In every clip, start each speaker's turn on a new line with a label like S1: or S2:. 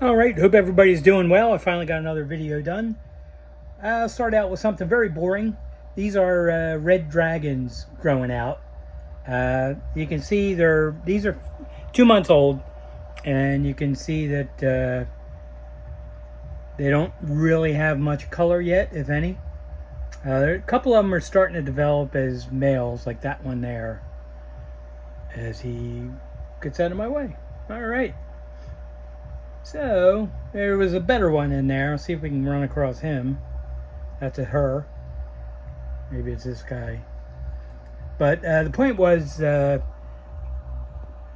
S1: All right, hope everybody's doing well. I finally got another video done. I'll start out with something very boring. These are red dragons growing out. You can see these are 2 months old, and you can see that they don't really have much color yet, if any. A couple of them are starting to develop as males, like that one there, as he gets out of my way. All right. So, there was a better one in there. Let's see if we can run across him. That's a her. Maybe it's this guy. But the point was that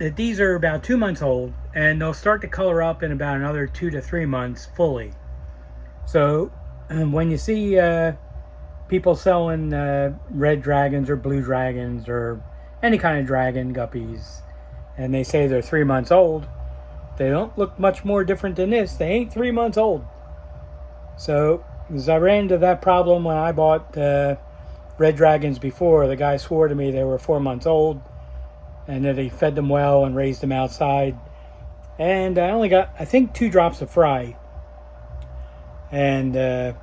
S1: these are about 2 months old, and they'll start to color up in about another 2 to 3 months fully. So, when you see people selling red dragons or blue dragons or any kind of dragon guppies, and they say they're 3 months old, they don't look much more different than this. They ain't 3 months old. So, as I ran into that problem when I bought red dragons before, the guy swore to me they were 4 months old, and that he fed them well and raised them outside. And I only got, I think, 2 drops of fry. And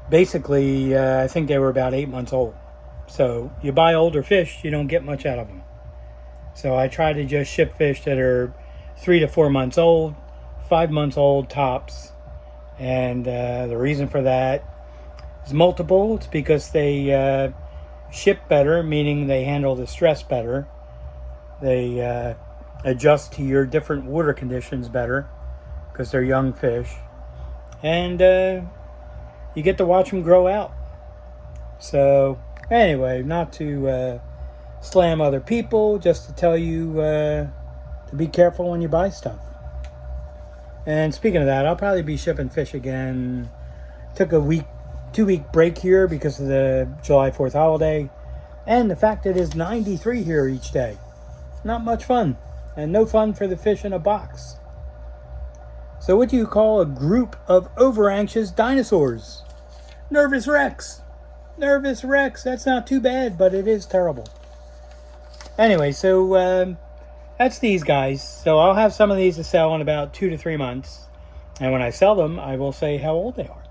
S1: basically, I think they were about 8 months old. So, you buy older fish, you don't get much out of them. So I try to just ship fish that are 3 to 4 months old, 5 months old tops. And the reason for that is multiple. It's because they ship better, meaning they handle the stress better. They adjust to your different water conditions better because they're young fish. And you get to watch them grow out. So anyway, not to slam other people, just to tell you to be careful when you buy stuff. And speaking of that, I'll probably be shipping fish again. Took a 2-week break here because of the July 4th holiday, and the fact that it's 93 here each day. Not much fun, and no fun for the fish in a box. So what do you call a group of over-anxious dinosaurs? Nervous wrecks. Nervous wrecks. That's not too bad, but it is terrible. Anyway, so that's these guys. So I'll have some of these to sell in about 2 to 3 months. And when I sell them, I will say how old they are,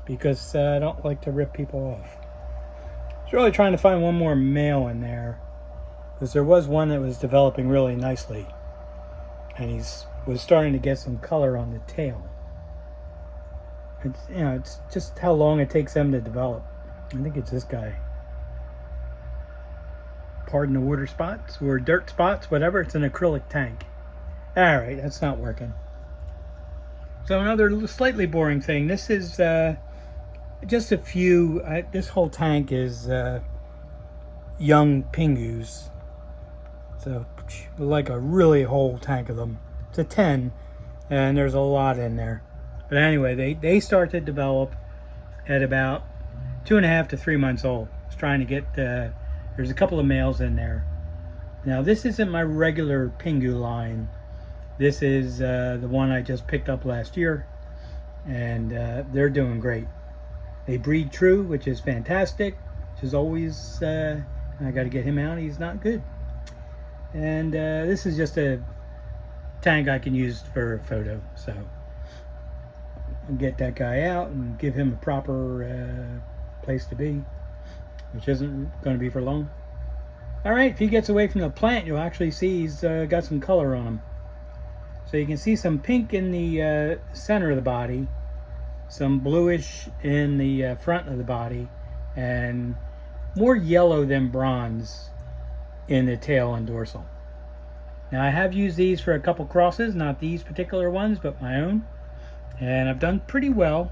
S1: because I don't like to rip people off. I was really trying to find one more male in there, because there was one that was developing really nicely. And was starting to get some color on the tail. It's just how long it takes them to develop. I think it's this guy. Pardon the water spots or dirt spots, whatever. It's an acrylic tank. All right, that's not working. So another slightly boring thing. This is just a few. This whole tank is young Pingus. So like a really whole tank of them. It's a 10, and there's a lot in there. But anyway, they start to develop at about 2.5 to 3 months old. I was trying to get. There's a couple of males in there. Now, this isn't my regular Pingu line. This is the one I just picked up last year, and they're doing great. They breed true, which is fantastic, which is always, I got to get him out. He's not good. And this is just a tank I can use for a photo. So I'll get that guy out and give him a proper place to be, which isn't going to be for long. All right, if he gets away from the plant, you'll actually see he's got some color on him. So you can see some pink in the center of the body, some bluish in the front of the body, and more yellow than bronze in the tail and dorsal. Now, I have used these for a couple crosses, not these particular ones, but my own, and I've done pretty well.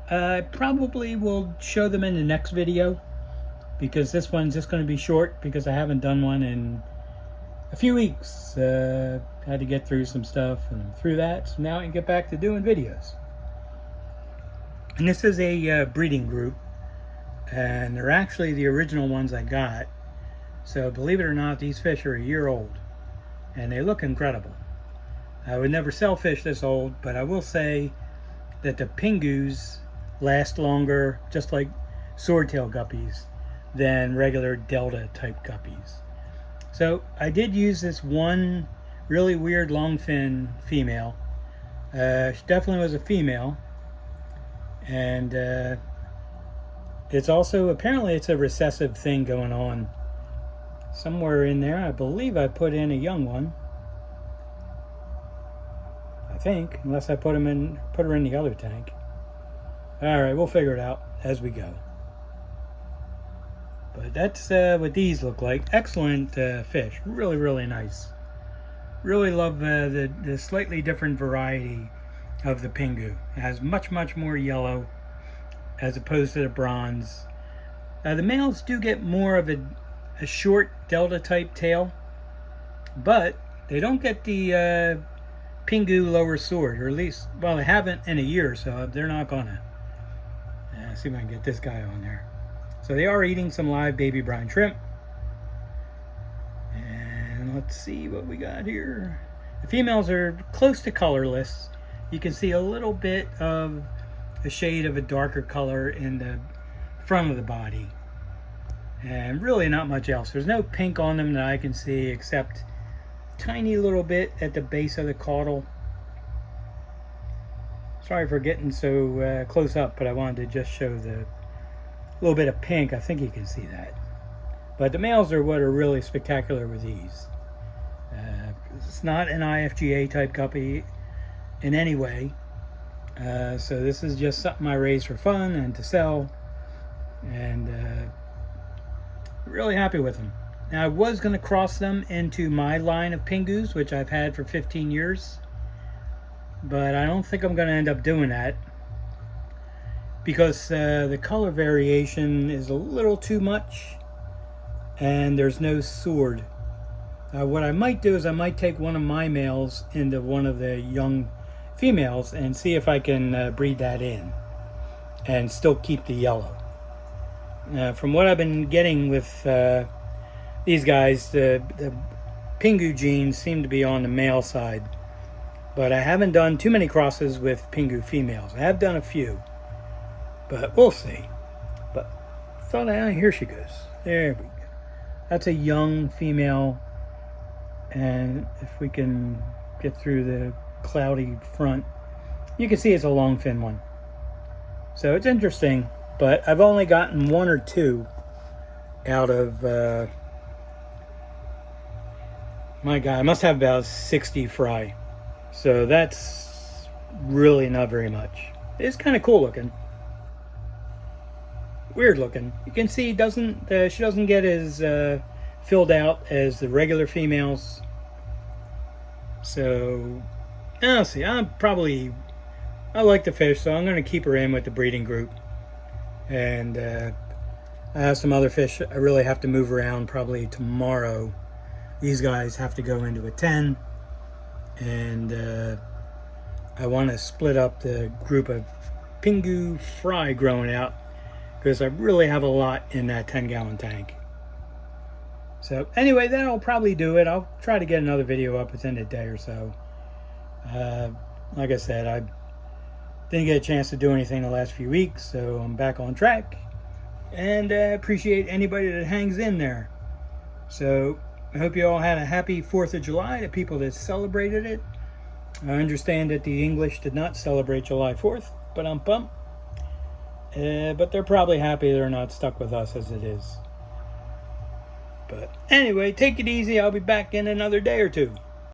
S1: I probably will show them in the next video, because this one's just going to be short because I haven't done one in a few weeks. Had to get through some stuff, and I'm through that, so now I can get back to doing videos. And this is a breeding group, and they're actually the original ones I got. So believe it or not, these fish are a year old, and they look incredible. I would never sell fish this old, but I will say that the Pingus last longer, just like swordtail guppies, than regular delta type guppies. So I did use this one Really weird long fin female. She definitely was a female. And it's also, apparently it's a recessive thing going on somewhere in there. I believe I put in a young one. I think, unless I put her in the other tank. All right, we'll figure it out as we go. But that's what these look like. Excellent fish. Really, really nice. Really love the slightly different variety of the Pingu. It has much, much more yellow as opposed to the bronze. The males do get more of a short delta type tail, but they don't get the Pingu lower sword, or at least, well, they haven't in a year, so they're not gonna. See if I can get this guy on there. So they are eating some live baby brine shrimp. And let's see what we got here. The females are close to colorless. You can see a little bit of a shade of a darker color in the front of the body. And really not much else. There's no pink on them that I can see, except a tiny little bit at the base of the caudal. Sorry for getting so close up, but I wanted to just show the little bit of pink. I think you can see that. But the males are what are really spectacular with these. It's not an IFGA type guppy in any way. So this is just something I raise for fun and to sell. And really happy with them. Now I was going to cross them into my line of Pingus, which I've had for 15 years. But I don't think I'm going to end up doing that, because the color variation is a little too much and there's no sword. What I might do is I might take one of my males into one of the young females and see if I can breed that in and still keep the yellow. From what I've been getting with these guys, the Pingu genes seem to be on the male side. But I haven't done too many crosses with Pingu females. I have done a few, but we'll see. But here she goes. There we go. That's a young female, and if we can get through the cloudy front, you can see it's a long fin one. So it's interesting, but I've only gotten one or two out of my guy. I must have about 60 fry. So that's really not very much. It's kind of cool looking. Weird looking. You can see she doesn't get as filled out as the regular females. So I'll see. I like the fish, so I'm going to keep her in with the breeding group. And I have some other fish I really have to move around probably tomorrow. These guys have to go into a 10. And I want to split up the group of Pingu fry growing out, because I really have a lot in that 10-gallon tank. So anyway, that'll probably do it. I'll try to get another video up within a day or so. Like I said, I didn't get a chance to do anything the last few weeks, so I'm back on track. And I appreciate anybody that hangs in there. So I hope you all had a happy 4th of July, the people that celebrated it. I understand that the English did not celebrate July 4th, but I'm pumped. But they're probably happy they're not stuck with us as it is. But anyway, take it easy. I'll be back in another day or two.